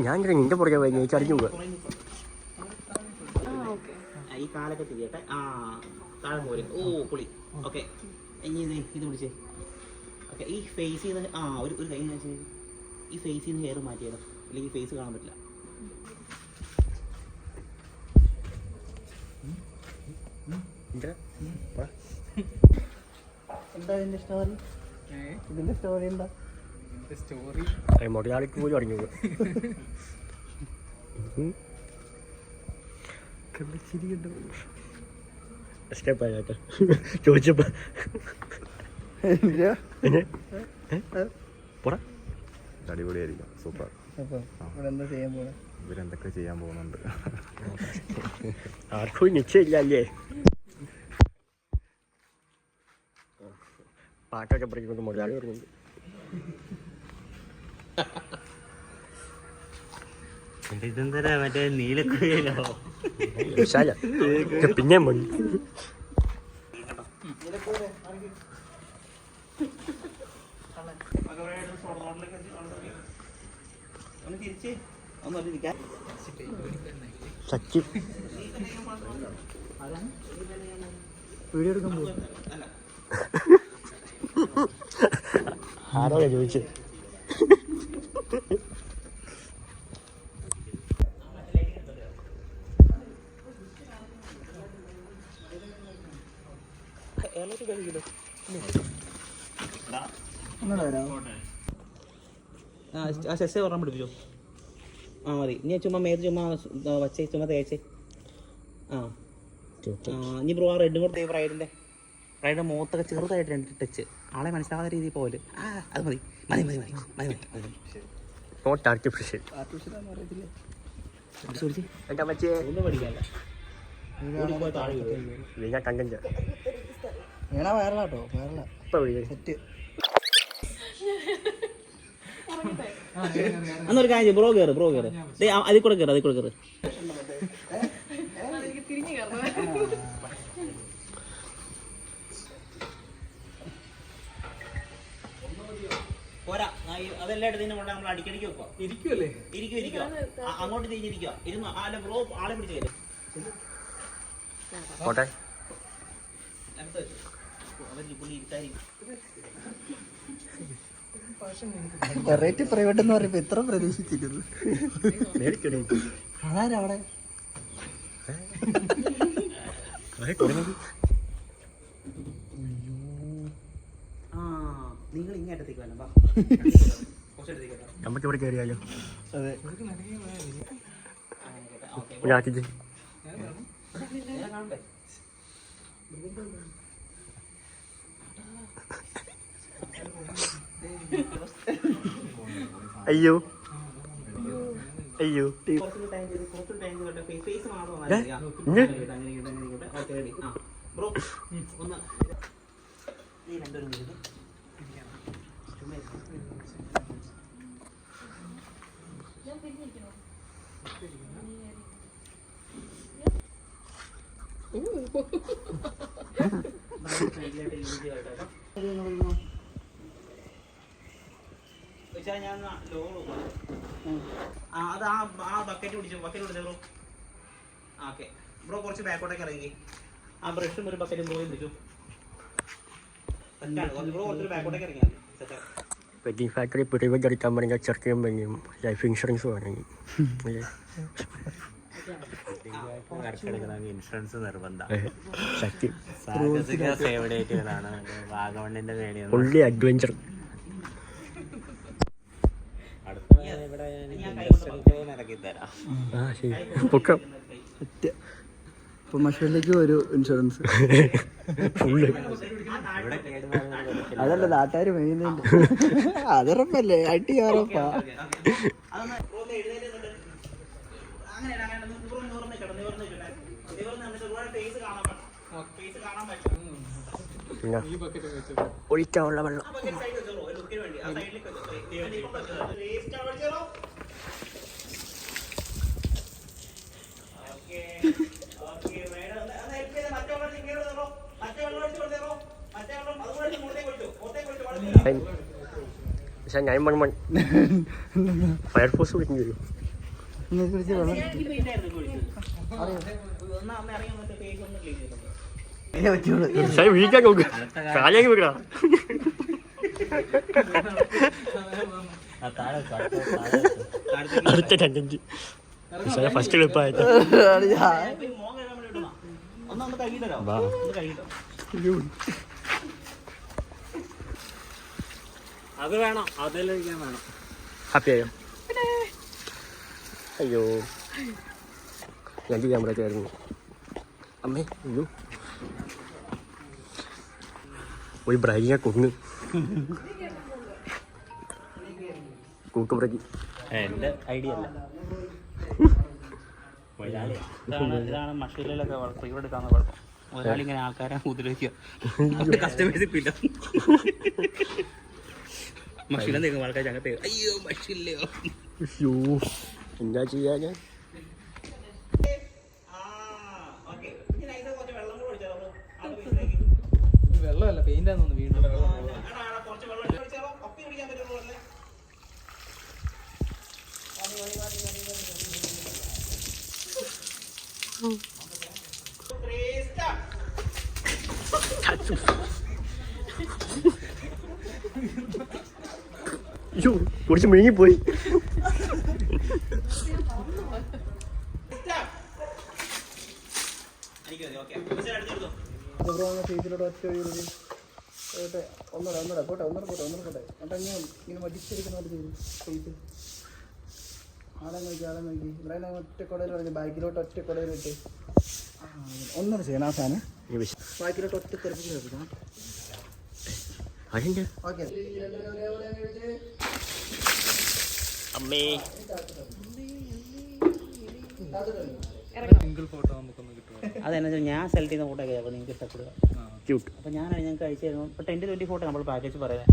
ഞാൻ നിന്റെ പുറകെ പോയി ചടിഞ്ഞു പോവുക. ഈ കാലൊക്കെ തിരിയട്ടെ. ആ താഴെ പോരെ. ഓ പൊളി. ഓക്കെ ഇനി ഇത് പിടിച്ചേ. ഓക്കെ ഈ ഫേസിൽ നിന്ന് ഒരു കൈ വെച്ചാൽ ഈ ഫേസിൽ നിന്ന് ഹെയർ മാറ്റിയാലോ, അല്ലെങ്കിൽ ഫേസ് കാണാൻ പറ്റില്ല. എന്താ ഇതിന്റെ സ്റ്റോറി? ഇതിന്റെ സ്റ്റോറി എന്താ? മൊടയാളിക്ക് പോലും അടങ്ങി പോവുക. ചോദിച്ചപ്പോ അടിപൊളിയായിരിക്കും. സൂപ്പർ. ഇവരെന്തൊക്കെ ചെയ്യാൻ പോകുന്നുണ്ട് ആർക്കും നിശ്ചയില്ല അല്ലേ? പാട്ടൊക്കെ പഠിക്കുന്നത് മൊഴാളി പറയുന്നുണ്ട്. ഇതെന്താ മറ്റേ നീലക്കുയിലോ? പിന്നെ മതി. സത്യം വീഡിയോ എടുക്കാൻ പോകും. ആരോടാ ചോദിച്ചത്? ശശി ഓർമ്മ പിടിപ്പിച്ചോ. ആ മതി. ഇനി ചുമ്മാ മേത്ത് ചുമ്മാ വച്ചേ, ചുമ്മാ തേച്ചേ. ഇനി ബ്രോ ആ റെഡും കൂടെ റൈഡിൻ്റെ മുഖത്തൊക്കെ ചെറുതായിട്ട് 2 ടച്ച്, ആളെ മനസ്സിലാവാത്ത രീതിയിൽ പോലെ. അത് മതി മതി മതി മതി മതി മതി. Not artificial. ഒന്നും പഠിക്കാല്ല. Content വയറലാട്ടോ, വയറല set. അന്നൊരു കാര്യം, ബ്രോ കയറ് അതിൽ കൂടെ കയറ്. പോരാ, അതെല്ലായിടത്തും നമ്മൾ അടിക്കടിക്ക് വെക്കുക. ഇരിക്കുക അങ്ങോട്ട് തിരിഞ്ഞിരിക്കുക. ഇരുന്നു അല്ല ബ്രോ ആളെ പിടിച്ച് കയറി. വെറൈറ്റി പ്രൈവറ്റ് എന്ന് പറയുമ്പോ എത്ര പ്രതീക്ഷിച്ചിരുന്നു. അതാരവിടെ നിങ്ങൾ ഇങ്ങോട്ടത്തേക്ക് വേണം. നമുക്ക് ഇവിടെ കയറിയാലോ? അതെ അയ്യോ അയ്യോ ബ്രോ ഒന്ന് നീ രണ്ടൊരു ഞാൻ അത് ആ ബക്കറ്റ് പിടിച്ചു ബ്രോ. ഓക്കെ ബ്രോ കുറച്ച് ബാക്കോട്ടേക്ക് ഇറങ്ങി. ആ ബ്രഷും ഒരു ബക്കറ്റും ബ്രോയും പിടിച്ചു. ബ്രോ കുറച്ച് ബാക്കോട്ടേക്ക് ഇറങ്ങിയാൽ വെഡിങ് ഫാക്ടറി പിടിവെച്ച് അടിക്കാൻ പറഞ്ഞാൽ ചെറുക്കയും പണിയും ലൈഫ് ഇൻഷുറൻസ് വേണമെങ്കിൽ ഇൻഷുറൻസ് നിർബന്ധം. വാഗമണ്ണിന്റെ ഫുള്ളി അഡ്വഞ്ചർ. ഇപ്പൊ മഷൂരിലേക്ക് ഒരു ഇൻഷുറൻസ് ഫുള്ള്. അതല്ല നാട്ടുകാർ മെയ്യുന്നുണ്ട്. അതുറപ്പല്ലേ അടി ഉറപ്പാ. ഒഴിക്കാനുള്ള വെള്ളം പക്ഷെ 911 ഫയർഫോഴ്സ് വിളിക്കേണ്ടി വരും. പക്ഷേ വിളിക്കാൻ നോക്ക്, കാലേക്ക് വിടാ. അടുത്ത കണ്ടന്റ് ഫസ്റ്റ് ക്ലിപ്പായിട്ട് അത് വേണം, അതെല്ലാം വേണം. ഹാപ്പിയായോ? അയ്യോ രണ്ട് ക്യാമറ ചേർന്നു. അമ്മേ അയ്യോ ഒരു ബ്രൈനെ കൊന്ന് കൂട്ടുപ്രതി. എൻ്റെ ഐഡിയ അല്ല. ഇതാണ് മഷീലൊക്കെ ഫ്രീ എടുക്കാന്ന് കുഴപ്പം. ഒരാൾ ഇങ്ങനെ ആൾക്കാരെ ഉപദ്രവിക്കുക, കസ്റ്റമേഴ്സ് ഇപ്പില്ല. മഷീല നീങ്ങും ആൾക്കാർ അങ്ങനത്തെ അയ്യോ മഷീലയോ അയ്യോ എന്താ ചെയ്യാ ഞാൻ. വെള്ളമല്ല പെയിന്റാന്ന് വീണ്ടും അയ്യോ കുറച്ച് മെഴുകിപ്പോയി. ഫേസിലോട്ട് ഒറ്റ ഒന്നര പോട്ടെ എന്നിട്ട് ഇങ്ങനെ മടിച്ചെടുക്കുന്ന പോലെ ചെയ്തു ഫേസ്. ആളെ നോക്കി ഇവിടെ ഒറ്റ കൊടയിൽ പറഞ്ഞു ബാക്കിലോട്ട് ഒറ്റ കൊടയിൽ ഇട്ട് ഒന്നര ചെയ്യണം. ആ സാധനം ബാക്കിലോട്ട് ഒറ്റ തെരപ്പിച്ച് വെക്കണം. ഓക്കെ അമ്മേ സിംഗിൾ ഫോട്ടോ നമുക്കൊന്ന് കിട്ടും. അതെന്നാ ഞാൻ സെലക്ട് ചെയ്യുന്ന ഫോട്ടോ ഒക്കെ അപ്പോൾ നിങ്ങൾക്ക് ഇഷ്ടപ്പെടുക. ക്യൂട്ട്. അപ്പോൾ ഞാനാണ് ഞങ്ങൾക്ക് അയച്ചു തരുന്നത്. ഇപ്പോൾ 10-20 ഫോട്ടോ നമ്മൾ പാക്കേജ് പറയാം.